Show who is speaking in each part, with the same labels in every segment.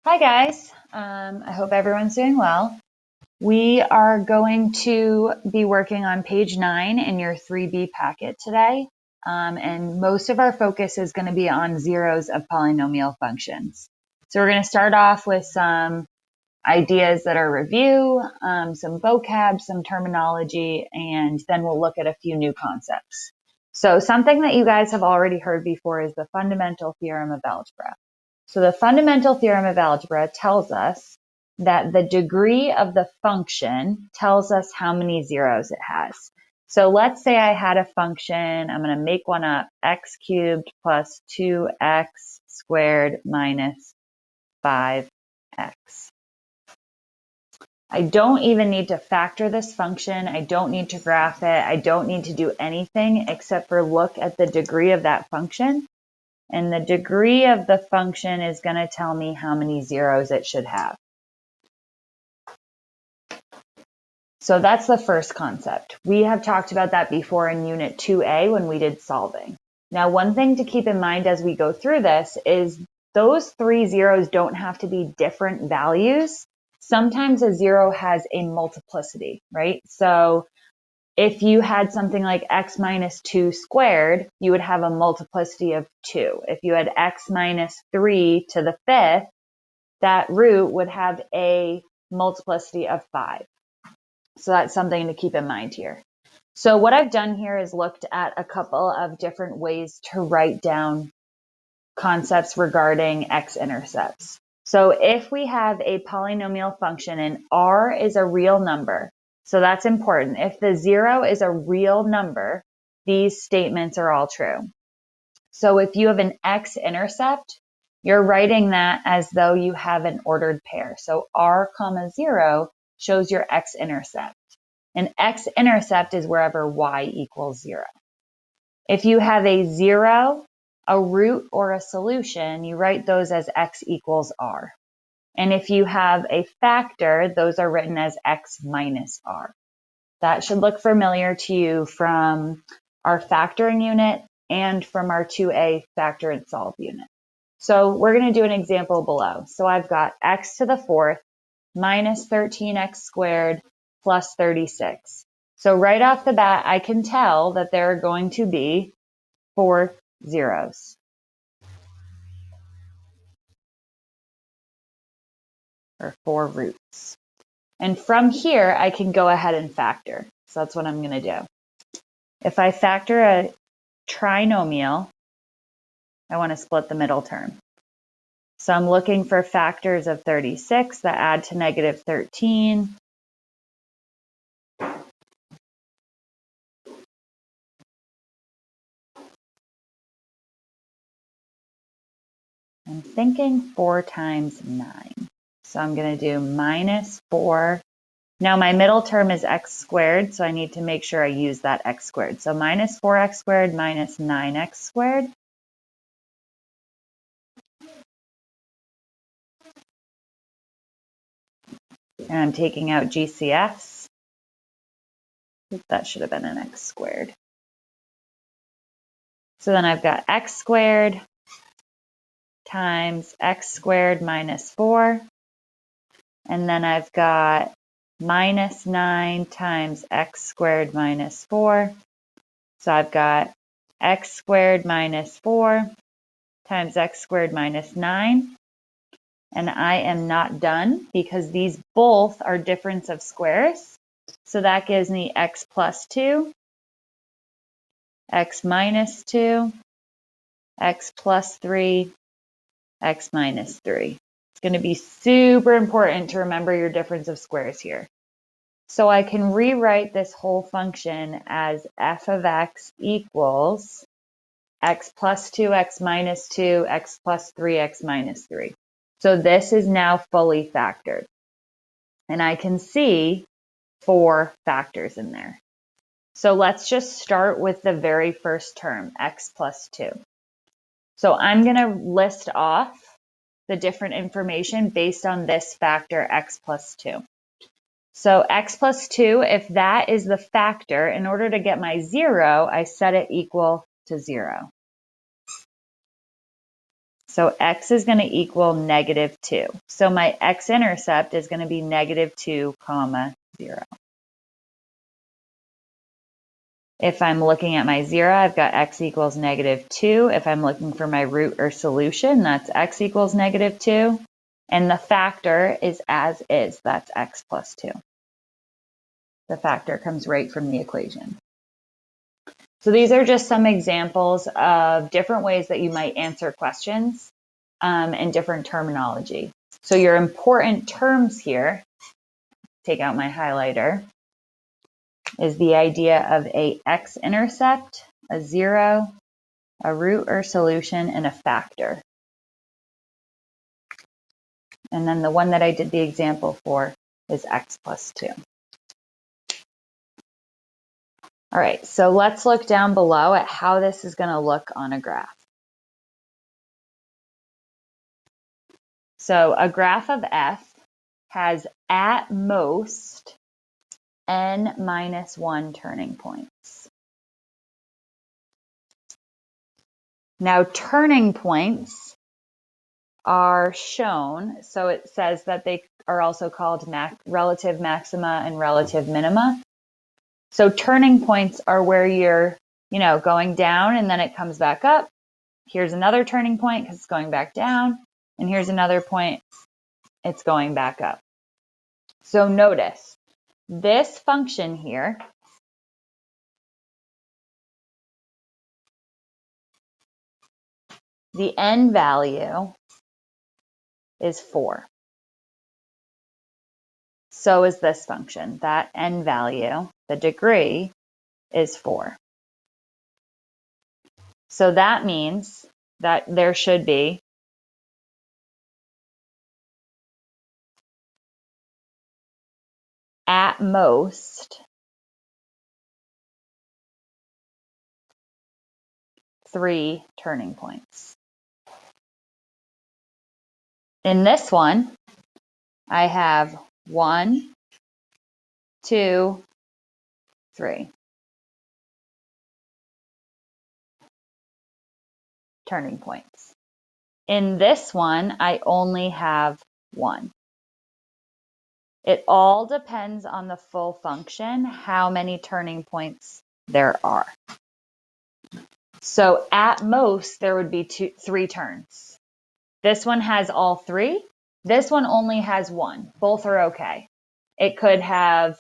Speaker 1: Hi guys, I hope everyone's doing well. We are going to be working on page 9 in your 3B packet today, and most of our focus is going to be on zeros of polynomial functions. So we're going to start off with some ideas that are review, some vocab, some terminology, and then we'll look at a few new concepts. So something that you guys have already heard before is the fundamental theorem of algebra. So the fundamental theorem of algebra tells us that the degree of the function tells us how many zeros it has. So let's say I had a function, I'm going to make one up, x cubed plus 2x squared minus 5x. I don't even need to factor this function. I don't need to graph it. I don't need to do anything except for look at the degree of that function. And the degree of the function is going to tell me how many zeros it should have. So that's the first concept. We have talked about that before in Unit 2A when we did solving. Now, one thing to keep in mind as we go through this is those 3 zeros don't have to be different values. Sometimes a zero has a multiplicity, right? So if you had something like x minus 2 squared, you would have a multiplicity of 2. If you had x minus 3 to the 5th, that root would have a multiplicity of 5. So that's something to keep in mind here. So what I've done here is looked at a couple of different ways to write down concepts regarding x-intercepts. So if we have a polynomial function and r is a real number, so that's important. If the 0 is a real number, these statements are all true. So if you have an x-intercept, you're writing that as though you have an ordered pair. So r comma 0 shows your x-intercept. An x-intercept is wherever y equals 0. If you have a 0, a root, or a solution, you write those as x equals r. And if you have a factor, those are written as x minus r. That should look familiar to you from our factoring unit and from our 2A factor and solve unit. So we're going to do an example below. So I've got x to the 4th minus 13x squared plus 36. So right off the bat, I can tell that there are going to be 4 zeros. Or 4 roots. And from here, I can go ahead and factor. So that's what I'm going to do. If I factor a trinomial, I want to split the middle term. So I'm looking for factors of 36 that add to negative 13. I'm thinking 4 times 9. So I'm going to do minus 4. Now my middle term is x squared, so I need to make sure I use that x squared. So minus 4x squared minus 9x squared. And I'm taking out GCFs. That should have been an x squared. So then I've got x squared times x squared minus 4. And then I've got minus 9 times x squared minus 4. So I've got x squared minus 4 times x squared minus 9. And I am not done because these both are difference of squares. So that gives me x plus 2, x minus 2, x plus 3, x minus 3. It's going to be super important to remember your difference of squares here. So I can rewrite this whole function as f of x equals x plus 2, x minus 2, x plus 3, x minus 3. So this is now fully factored. And I can see 4 factors in there. So let's just start with the very first term, x plus 2. So I'm going to list off the different information based on this factor, x plus 2. So x plus 2, if that is the factor, in order to get my 0, I set it equal to 0. So x is going to equal -2. So my x-intercept is going to be -2, 0. If I'm looking at my 0, I've got x equals -2. If I'm looking for my root or solution, that's x equals -2. And the factor is as is, that's x plus 2. The factor comes right from the equation. So these are just some examples of different ways that you might answer questions and different terminology. So your important terms here, take out my highlighter, is the idea of a x-intercept, a 0, a root or solution, and a factor. And then the one that I did the example for is x plus 2. All right, so let's look down below at how this is going to look on a graph. So a graph of f has at most n minus 1 turning points. Now turning points are shown, so it says that they are also called relative maxima and relative minima. So turning points are where you're, going down and then it comes back up. Here's another turning point because it's going back down. And here's another point, it's going back up. So notice this function here the n value is 4. So is this function. That n value, the degree, is 4. So that means that there should be at most 3 turning points. In this one, I have 1, 2, 3 turning points. In this one, I only have 1. It all depends on the full function, how many turning points there are. So at most, there would be 3 turns. This one has all 3. This one only has 1. Both are okay. It could have,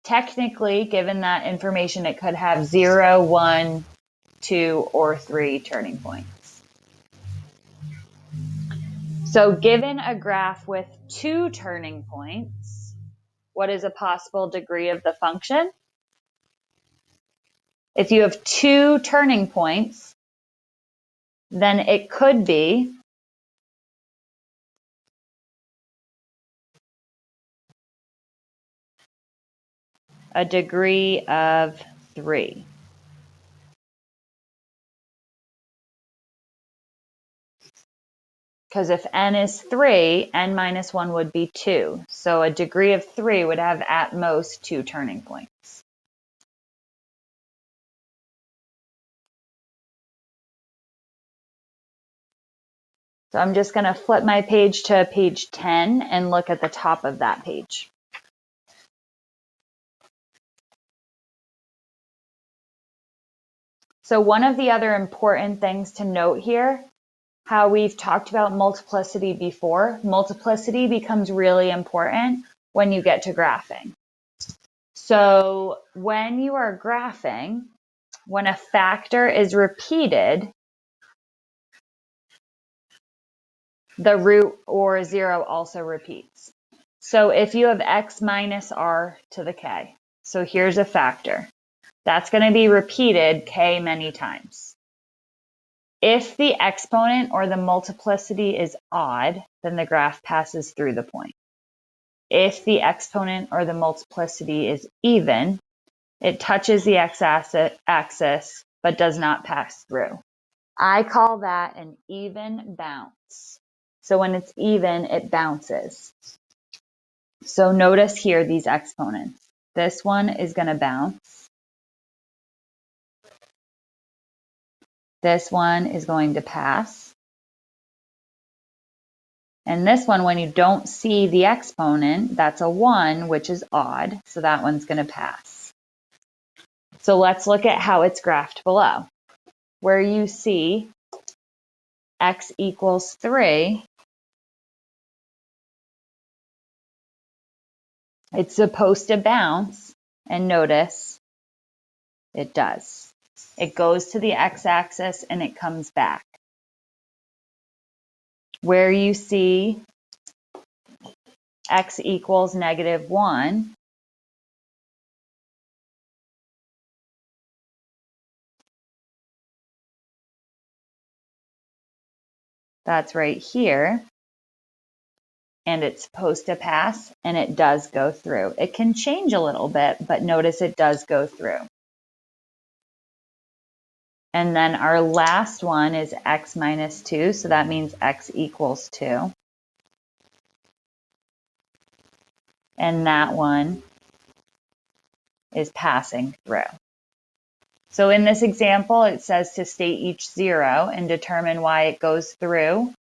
Speaker 1: technically, given that information, it could have 0, 1, 2, or 3 turning points. So given a graph with 2 turning points, what is a possible degree of the function? If you have 2 turning points, then it could be a degree of 3. Because if n is 3, n minus 1 would be 2. So a degree of 3 would have at most 2 turning points. So I'm just going to flip my page to page 10 and look at the top of that page. So one of the other important things to note here, how we've talked about multiplicity before, multiplicity becomes really important when you get to graphing. So when you are graphing, when a factor is repeated, the root or 0 also repeats. So if you have x minus r to the k, so here's a factor. That's going to be repeated k many times. If the exponent or the multiplicity is odd, then the graph passes through the point. If the exponent or the multiplicity is even, it touches the x-axis but does not pass through. I call that an even bounce. So when it's even, it bounces. So notice here these exponents. This one is going to bounce. This one is going to pass. And this one, when you don't see the exponent, that's a 1, which is odd. So that one's going to pass. So let's look at how it's graphed below. Where you see x equals 3, it's supposed to bounce, and notice it does. It goes to the x-axis and it comes back. Where you see x equals -1, that's right here, and it's supposed to pass, and it does go through. It can change a little bit, but notice it does go through. And then our last one is x minus 2, so that means x equals 2. And that one is passing through. So in this example, it says to state each 0 and determine why it goes through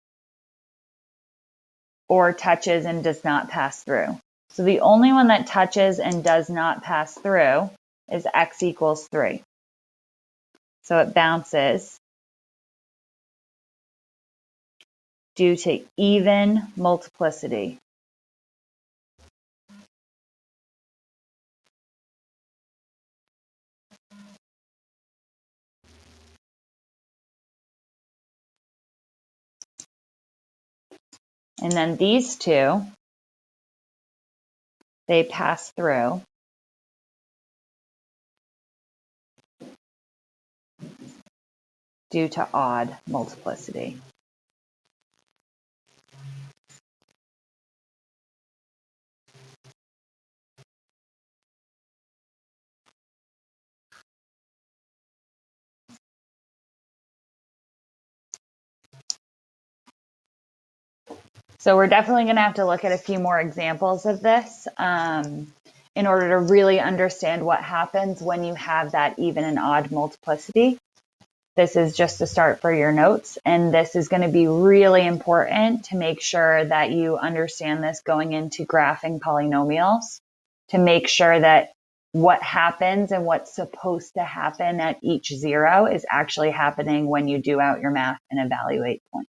Speaker 1: or touches and does not pass through. So the only one that touches and does not pass through is x equals 3. So it bounces due to even multiplicity. And then these two, they pass through due to odd multiplicity. So we're definitely going to have to look at a few more examples of this in order to really understand what happens when you have that even and odd multiplicity. This is just a start for your notes, and this is going to be really important to make sure that you understand this going into graphing polynomials, to make sure that what happens and what's supposed to happen at each 0 is actually happening when you do out your math and evaluate points.